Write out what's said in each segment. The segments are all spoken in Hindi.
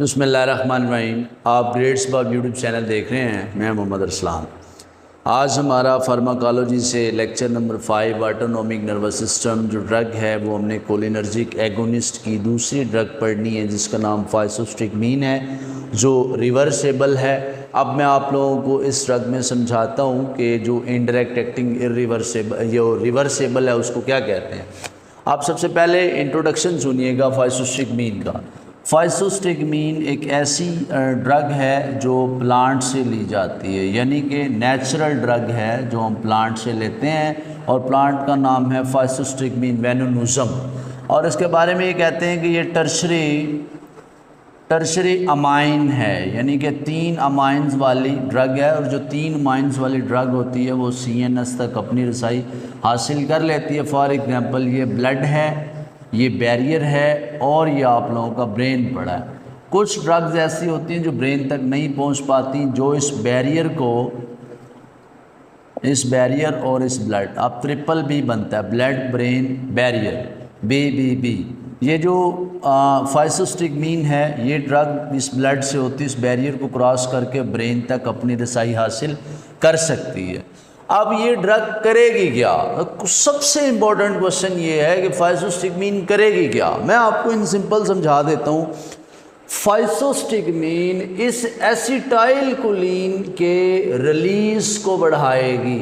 बिस्मिल्लाहिर्रहमानिर्रहीम। आप ग्रेड्स बब यूट्यूब चैनल देख रहे हैं। मैं मोहम्मद अरसलान। आज हमारा फार्माकोलॉजी से lecture number 5 autonomic nervous system जो ड्रग है वो हमने कोलिनर्जिक एगोनिस्ट की दूसरी ड्रग पढ़नी है जिसका नाम फाइसोस्टिग्मीन है जो रिवर्सेबल है। अब मैं आप लोगों को इस ड्रग में समझाता हूँ कि जो इनडायरेक्ट एक्टिंग इरिवर्सेबल जो रिवर्सेबल है उसको क्या कहते हैं। आप सबसे पहले इंट्रोडक्शन सुनिएगा फाइसोस्टिग्मीन का। फाइसोस्टिग्मीन एक ऐसी ड्रग है जो प्लांट से ली जाती है, यानी कि नेचुरल ड्रग है जो हम प्लांट से लेते हैं और प्लांट का नाम है फाइसोस्टिग्मीन वेनोनुज़म। और इसके बारे में ये कहते हैं कि ये टर्शरी अमाइन है, यानी कि 3 अमाइंस वाली ड्रग है और जो 3 अमाइंस वाली ड्रग होती है वो CNS तक अपनी रसाई हासिल कर लेती है। फॉर एग्जांपल ये ब्लड है, ये बैरियर है और ये आप लोगों का ब्रेन पड़ा है। कुछ ड्रग्स ऐसी होती हैं जो ब्रेन तक नहीं पहुंच पाती, जो इस बैरियर और इस ब्लड, अब ट्रिपल B बनता है, ब्लड ब्रेन बैरियर, BBB। ये जो फाइसोस्टिग्मीन है ये ड्रग इस ब्लड से होती है, इस बैरियर को क्रॉस करके ब्रेन तक अपनी रसाई हासिल कर सकती है। अब ये ड्रग करेगी क्या? सबसे इम्पोर्टेंट क्वेश्चन ये है कि फाइसोस्टिग्मीन करेगी क्या। मैं आपको इन सिंपल समझा देता हूँ। फाइसोस्टिग्मीन इस एसिटाइल कोलिन के रिलीज को बढ़ाएगी,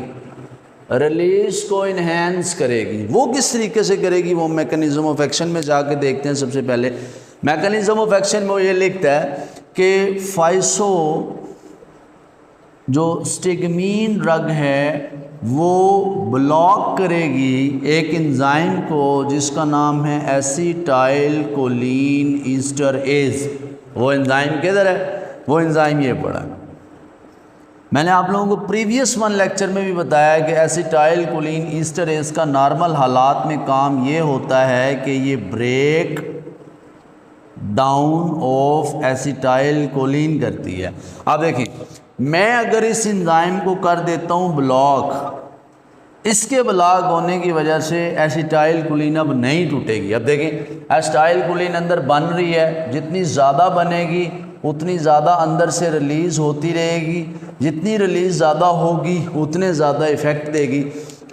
रिलीज को इन्हेंस करेगी। वो किस तरीके से करेगी वो मैकेनिज्म ऑफ एक्शन में जाके देखते हैं। सबसे पहले मैकेनिज्म ऑफ एक्शन में वो ये लिखता है कि जो स्टिग्मीन ड्रग है वो ब्लॉक करेगी एक एंजाइम को जिसका नाम है एसिटाइल कोलिन ईस्टरेज। वो एंजाइम किधर है? वो एंजाइम ये पड़ा। मैंने आप लोगों को प्रीवियस लेक्चर में भी बताया कि एसिटाइल कोलिन ईस्टरेज का नॉर्मल हालात में काम ये होता है कि ये breakdown of acetylcholine करती है। अब देखिए, मैं अगर इस एंजाइम को कर देता हूँ ब्लॉक, इसके ब्लॉक होने की वजह से एसिटाइल कोलिन अब नहीं टूटेगी। अब देखें, एसिटाइल कोलिन अंदर बन रही है, जितनी ज़्यादा बनेगी उतनी ज़्यादा अंदर से रिलीज़ होती रहेगी, जितनी रिलीज़ ज़्यादा होगी उतने ज़्यादा इफ़ेक्ट देगी।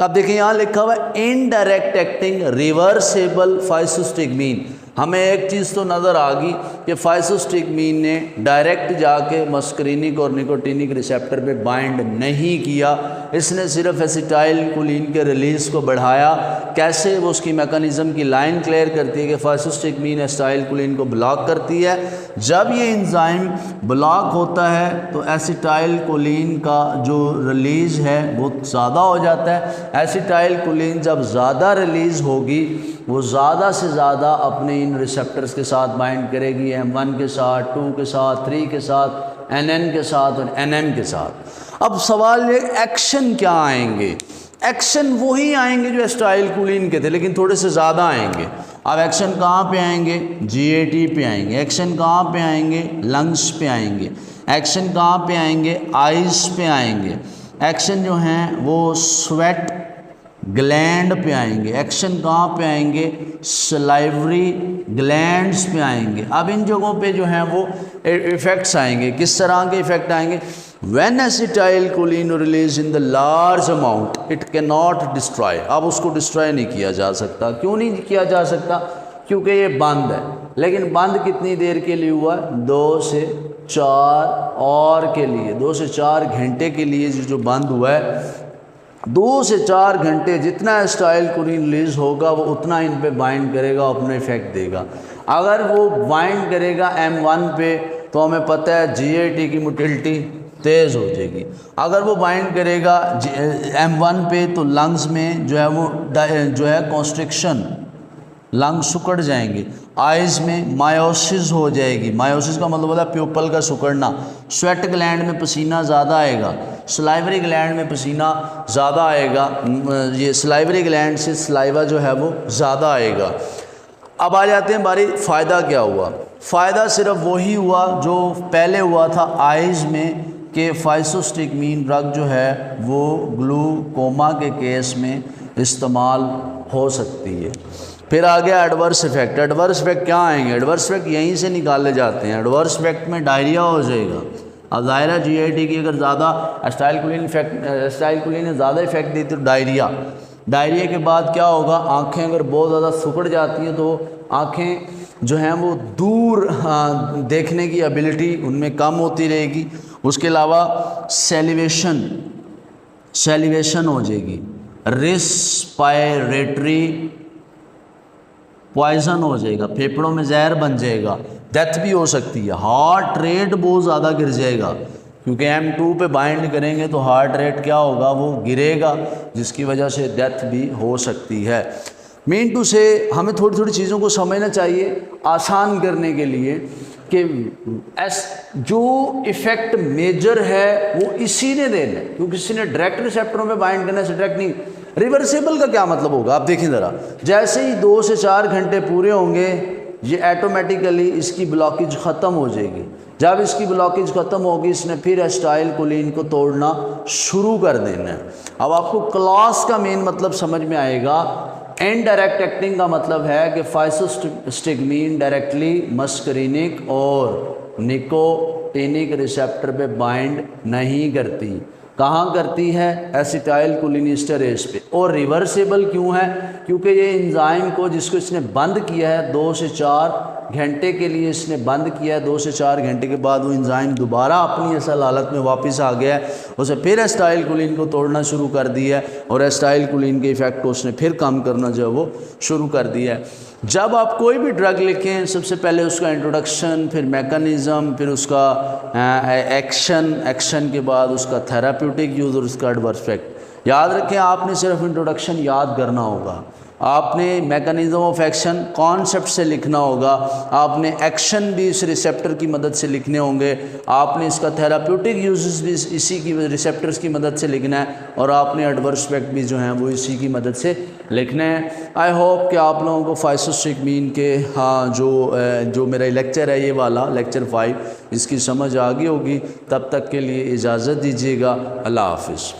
अब देखिए यहाँ लिखा हुआ है इनडायरेक्ट एक्टिंग रिवर्सेबल फाइसोस्टिग्मीन। हमें एक चीज़ तो नज़र आ गई कि फाइसोस्टिग्मीन ने डायरेक्ट जाके मस्करीनिक और निकोटीनिक रिसेप्टर पे बाइंड नहीं किया, इसने सिर्फ एसिटाइल कोलिन के रिलीज़ को बढ़ाया। कैसे? वो उसकी मैकेनिज़्म की लाइन क्लियर करती है कि फाइसोस्टिग्मीन एसिटाइल कोलिन को ब्लॉक करती है। जब ये एंजाइम ब्लॉक होता है तो एसिटाइल कोलिन का जो रिलीज़ है वो ज़्यादा हो जाता है। एसिटाइल कोलिन जब ज़्यादा रिलीज़ होगी वो ज़्यादा से ज़्यादा अपने इन रिसेप्टर्स के साथ बाइंड करेगी, M1 के साथ, 2 के साथ, 3 के साथ, NN के साथ और NM के साथ। अब सवाल ये एक्शन क्या आएंगे? एक्शन वही आएंगे जो एसिटाइल कोलिन के थे, लेकिन थोड़े से ज़्यादा आएंगे। अब एक्शन कहाँ पे आएंगे? GAT पे आएंगे। एक्शन कहाँ पे आएंगे? लंग्स पे आएंगे। एक्शन कहाँ पे आएंगे? आइज़ पे आएंगे। एक्शन जो हैं वो स्वेट ग्लैंड पे आएंगे। एक्शन कहाँ पे आएंगे? सलाइवरी ग्लैंड्स पे आएंगे। अब इन जगहों पे जो हैं वो इफ़ेक्ट्स आएंगे। किस तरह के इफ़ेक्ट आएंगे? When acetyl choline release in the large amount it can not destroy. अब उसको डिस्ट्रॉय नहीं किया जा सकता। क्यों नहीं किया जा सकता? क्योंकि ये बंद है। लेकिन बंद कितनी देर के लिए हुआ? 2 से 4 और के लिए, 2 से 4 घंटे के लिए जो बंद हुआ है। 2 से 4 घंटे जितना एसिटाइल कोलिन रिलीज होगा वो उतना इन पे बाइंड करेगा, अपना इफेक्ट देगा। अगर वो बाइंड करेगा M1 पे तो हमें पता है GAT की मोटिलिटी तेज़ हो जाएगी। अगर वो बाइंड करेगा M1 पे तो लंग्स में जो है वो कॉन्स्ट्रिक्शन, लंग्स सुकड़ जाएंगे। आइज़ में मायोसिस हो जाएगी। मायोसिस का मतलब होता है प्यूपल का सुकड़ना। स्वेट ग्लैंड में पसीना ज़्यादा आएगा, सलाइवरी ग्लैंड में पसीना ज़्यादा आएगा। ये सलाइवरी ग्लैंड से सलाइवा जो है वो ज़्यादा आएगा। अब आ जाते हैं बारी फ़ायदा क्या हुआ। फ़ायदा सिर्फ वही हुआ जो पहले हुआ था आइज़ में कि फाइसोस्टिग्मीन ड्रग जो है वो ग्लूकोमा के केस में इस्तेमाल हो सकती है। फिर आ गया एडवर्स इफेक्ट। एडवर्स इफेक्ट क्या आएंगे? एडवर्स इफेक्ट यहीं से निकाले जाते हैं। एडवर्स इफेक्ट में डायरिया हो जाएगा। अब ज़ाहिर GIT की अगर ज़्यादा एसिटाइलकोलिन ने ज़्यादा इफेक्ट दी तो डायरिया के बाद क्या होगा? आँखें अगर बहुत ज़्यादा सिकुड़ जाती हैं तो आँखें जो हैं वो दूर देखने की एबिलिटी उनमें कम होती रहेगी। उसके अलावा सेलिवेशन हो जाएगी, रिस्पायरेटरी पॉइजन हो जाएगा, फेफड़ों में जहर बन जाएगा, डेथ भी हो सकती है। हार्ट रेट बहुत ज़्यादा गिर जाएगा क्योंकि M2 पे बाइंड करेंगे तो हार्ट रेट क्या होगा? वो गिरेगा, जिसकी वजह से डेथ भी हो सकती है। मीन टू से हमें थोड़ी थोड़ी चीज़ों को समझना चाहिए आसान करने के लिए कि जो इफ़ेक्ट मेजर है वो इसी ने देना है, क्योंकि किसी ने डायरेक्ट रिसेप्टरों पे बाइंड करने से डायरेक्ट नहीं। रिवर्सिबल का क्या मतलब होगा? आप देखिए ज़रा, जैसे ही 2 से 4 घंटे पूरे होंगे ये ऑटोमेटिकली इसकी ब्लॉकेज ख़त्म हो जाएगी। जब इसकी ब्लॉकेज ख़त्म होगी इसने फिर एसिटाइलकोलिन को तोड़ना शुरू कर देना है। अब आपको क्लास का मेन मतलब समझ में आएगा। इनडायरेक्ट एक्टिंग का मतलब है कि फाइसोस्टिग्मीन डायरेक्टली मस्करीनिक और निकोटिनिक रिसेप्टर पे बाइंड नहीं करती। कहाँ करती है? एसिटाइलकोलिनेस्टरेज पे। और रिवर्सिबल क्यों है? क्योंकि ये एंजाइम को जिसको इसने बंद किया है 2 से 4 घंटे के लिए इसने बंद किया है, 2 से 4 घंटे के बाद वो एंजाइम दोबारा अपनी असल हालत में वापस आ गया है। उसे फिर एसिटाइलकोलिन को तोड़ना शुरू कर दिया है और एसिटाइलकोलिन के इफेक्ट को उसने फिर कम करना जो है वो शुरू कर दिया है। जब आप कोई भी ड्रग लिखें सबसे पहले उसका इंट्रोडक्शन, फिर मैकेनिज़्म, फिर उसका एक्शन के बाद उसका थेराप्यूटिक यूज़ और उसका एडवर्स इफेक्ट। याद रखें, आपने सिर्फ इंट्रोडक्शन याद करना होगा, आपने मैकेनिज़्म ऑफ एक्शन कॉन्सेप्ट से लिखना होगा, आपने एक्शन भी इस रिसेप्टर की मदद से लिखने होंगे, आपने इसका थेराप्यूटिक यूजेस भी इसी की रिसेप्टर्स की मदद से लिखना है, और आपने एडवर्स इफेक्ट भी जो हैं वो इसी की मदद से लिखने हैं। आई होप कि आप लोगों को फाइसोस्टिग्मीन के जो मेरा लेक्चर है ये वाला लेक्चर 5 इसकी समझ आ गई होगी। तब तक के लिए इजाज़त दीजिएगा। अल्लाह हाफिज़।